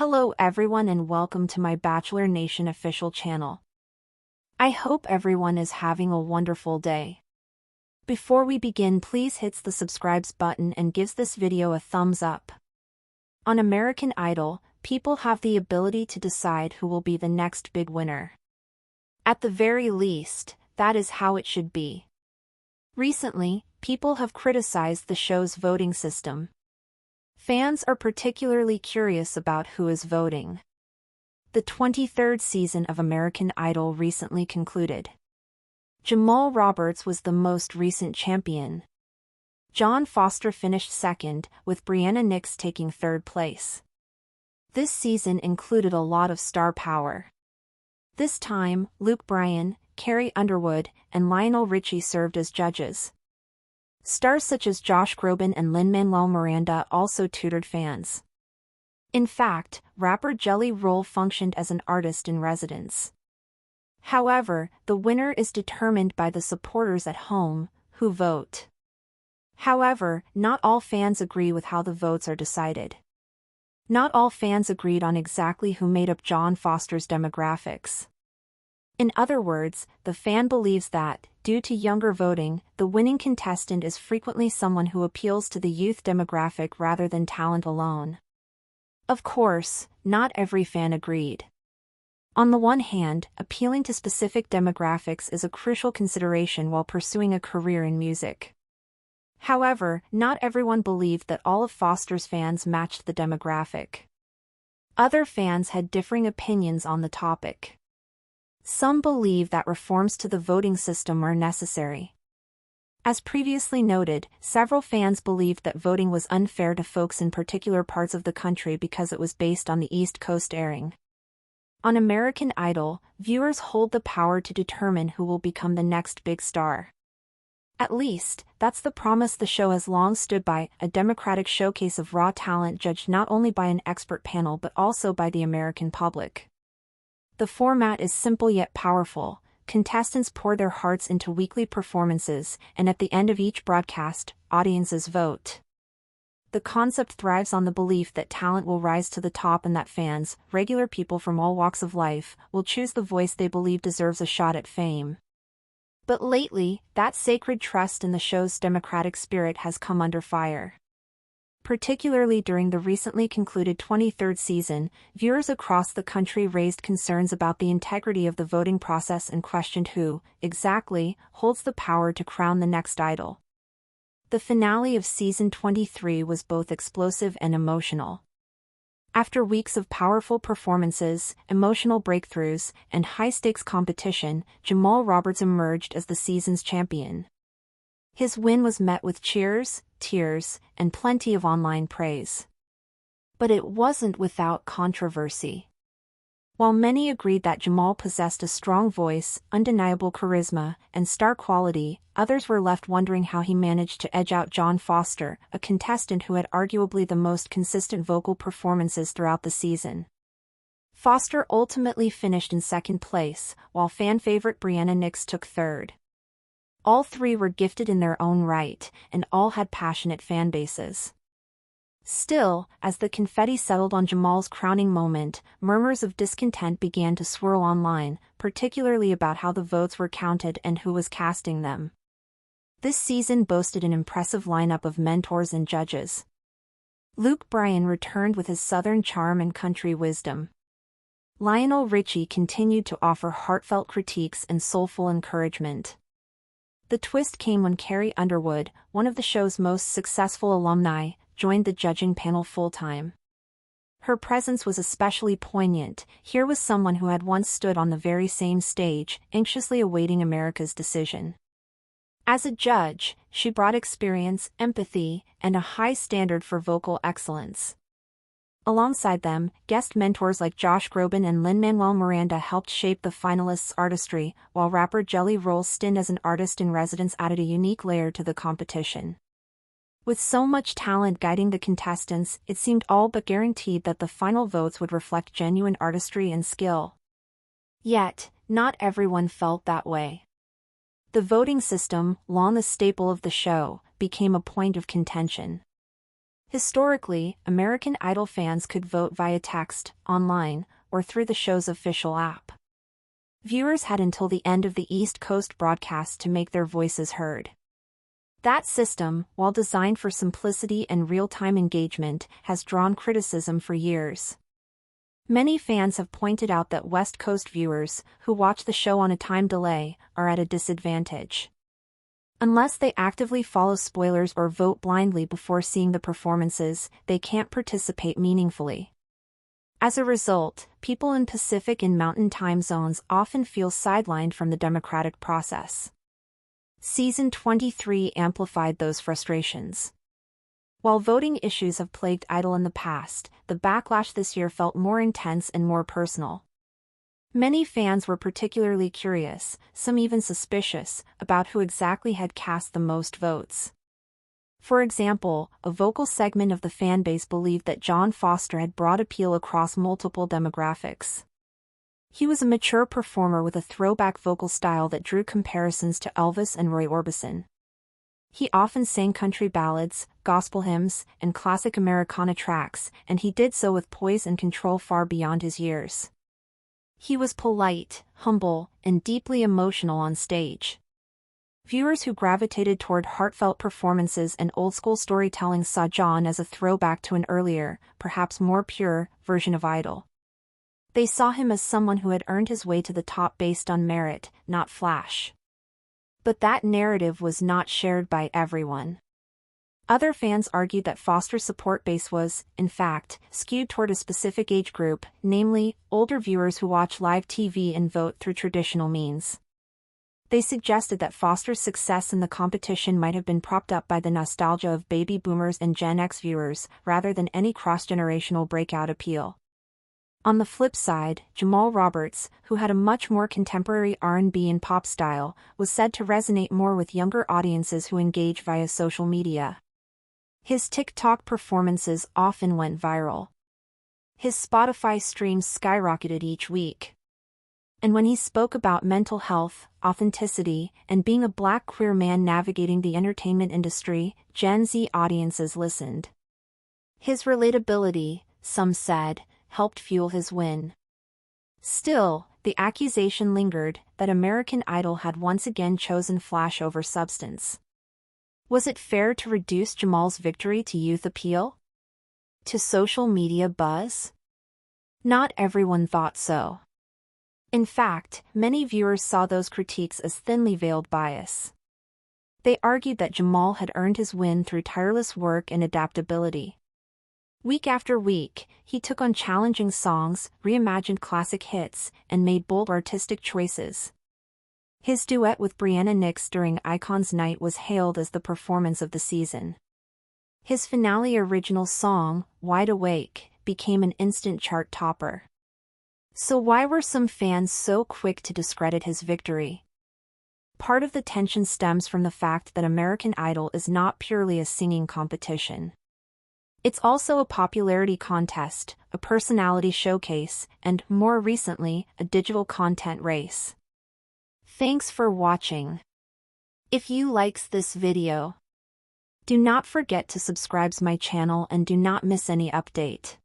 Hello everyone and welcome to my Bachelor Nation official channel. I hope everyone is having a wonderful day. Before we begin, please hit the subscribe button and gives this video a thumbs up. On American Idol, people have the ability to decide who will be the next big winner. At the very least, that is how it should be. Recently, people have criticized the show's voting system. Fans are particularly curious about who is voting. The 23rd season of American Idol recently concluded. Jamal Roberts was the most recent champion. John Foster finished second, with Brianna Nix taking third place. This season included a lot of star power. This time, Luke Bryan, Carrie Underwood, and Lionel Richie served as judges. Stars such as Josh Groban and Lin-Manuel Miranda also tutored fans. In fact, rapper Jelly Roll functioned as an artist in residence. However, the winner is determined by the supporters at home, who vote. However, not all fans agree with how the votes are decided. Not all fans agreed on exactly who made up John Foster's demographics. In other words, the fan believes that, due to younger voting, the winning contestant is frequently someone who appeals to the youth demographic rather than talent alone. Of course, not every fan agreed. On the one hand, appealing to specific demographics is a crucial consideration while pursuing a career in music. However, not everyone believed that all of Foster's fans matched the demographic. Other fans had differing opinions on the topic. Some believe that reforms to the voting system are necessary. As previously noted, several fans believed that voting was unfair to folks in particular parts of the country because it was based on the East Coast airing. On American Idol, viewers hold the power to determine who will become the next big star. At least, that's the promise the show has long stood by, a democratic showcase of raw talent judged not only by an expert panel but also by the American public. The format is simple yet powerful. Contestants pour their hearts into weekly performances, and at the end of each broadcast, audiences vote. The concept thrives on the belief that talent will rise to the top and that fans, regular people from all walks of life, will choose the voice they believe deserves a shot at fame. But lately, that sacred trust in the show's democratic spirit has come under fire. Particularly during the recently concluded 23rd season, viewers across the country raised concerns about the integrity of the voting process and questioned who, exactly, holds the power to crown the next idol. The finale of season 23 was both explosive and emotional. After weeks of powerful performances, emotional breakthroughs, and high-stakes competition, Jamal Roberts emerged as the season's champion. His win was met with cheers, tears, and plenty of online praise. But it wasn't without controversy. While many agreed that Jamal possessed a strong voice, undeniable charisma, and star quality, others were left wondering how he managed to edge out John Foster, a contestant who had arguably the most consistent vocal performances throughout the season. Foster ultimately finished in second place, while fan favorite Brianna Nix took third. All three were gifted in their own right, and all had passionate fan bases. Still, as the confetti settled on Jamal's crowning moment, murmurs of discontent began to swirl online, particularly about how the votes were counted and who was casting them. This season boasted an impressive lineup of mentors and judges. Luke Bryan returned with his Southern charm and country wisdom. Lionel Richie continued to offer heartfelt critiques and soulful encouragement. The twist came when Carrie Underwood, one of the show's most successful alumni, joined the judging panel full-time. Her presence was especially poignant. Here was someone who had once stood on the very same stage, anxiously awaiting America's decision. As a judge, she brought experience, empathy, and a high standard for vocal excellence. Alongside them, guest mentors like Josh Groban and Lin-Manuel Miranda helped shape the finalists' artistry, while rapper Jelly Roll's stint as an artist in residence added a unique layer to the competition. With so much talent guiding the contestants, it seemed all but guaranteed that the final votes would reflect genuine artistry and skill. Yet, not everyone felt that way. The voting system, long a staple of the show, became a point of contention. Historically, American Idol fans could vote via text, online, or through the show's official app. Viewers had until the end of the East Coast broadcast to make their voices heard. That system, while designed for simplicity and real-time engagement, has drawn criticism for years. Many fans have pointed out that West Coast viewers, who watch the show on a time delay, are at a disadvantage. Unless they actively follow spoilers or vote blindly before seeing the performances, they can't participate meaningfully. As a result, people in Pacific and Mountain time zones often feel sidelined from the democratic process. Season 23 amplified those frustrations. While voting issues have plagued Idol in the past, the backlash this year felt more intense and more personal. Many fans were particularly curious, some even suspicious, about who exactly had cast the most votes. For example, a vocal segment of the fanbase believed that Jon Foster had broad appeal across multiple demographics. He was a mature performer with a throwback vocal style that drew comparisons to Elvis and Roy Orbison. He often sang country ballads, gospel hymns, and classic Americana tracks, and he did so with poise and control far beyond his years. He was polite, humble, and deeply emotional on stage. Viewers who gravitated toward heartfelt performances and old-school storytelling saw Jon as a throwback to an earlier, perhaps more pure, version of Idol. They saw him as someone who had earned his way to the top based on merit, not flash. But that narrative was not shared by everyone. Other fans argued that Foster's support base was, in fact, skewed toward a specific age group, namely, older viewers who watch live TV and vote through traditional means. They suggested that Foster's success in the competition might have been propped up by the nostalgia of baby boomers and Gen X viewers, rather than any cross-generational breakout appeal. On the flip side, Jamal Roberts, who had a much more contemporary R&B and pop style, was said to resonate more with younger audiences who engage via social media. His TikTok performances often went viral. His Spotify streams skyrocketed each week. And when he spoke about mental health, authenticity, and being a Black queer man navigating the entertainment industry, Gen Z audiences listened. His relatability, some said, helped fuel his win. Still, the accusation lingered that American Idol had once again chosen flash over substance. Was it fair to reduce Jamal's victory to youth appeal? To social media buzz? Not everyone thought so. In fact, many viewers saw those critiques as thinly veiled bias. They argued that Jamal had earned his win through tireless work and adaptability. Week after week, he took on challenging songs, reimagined classic hits, and made bold artistic choices. His duet with Brianna Nix during Icons Night was hailed as the performance of the season. His finale original song, Wide Awake, became an instant chart topper. So why were some fans so quick to discredit his victory? Part of the tension stems from the fact that American Idol is not purely a singing competition. It's also a popularity contest, a personality showcase, and, more recently, a digital content race. Thanks for watching. If you likes this video, do not forget to subscribe my channel and do not miss any update.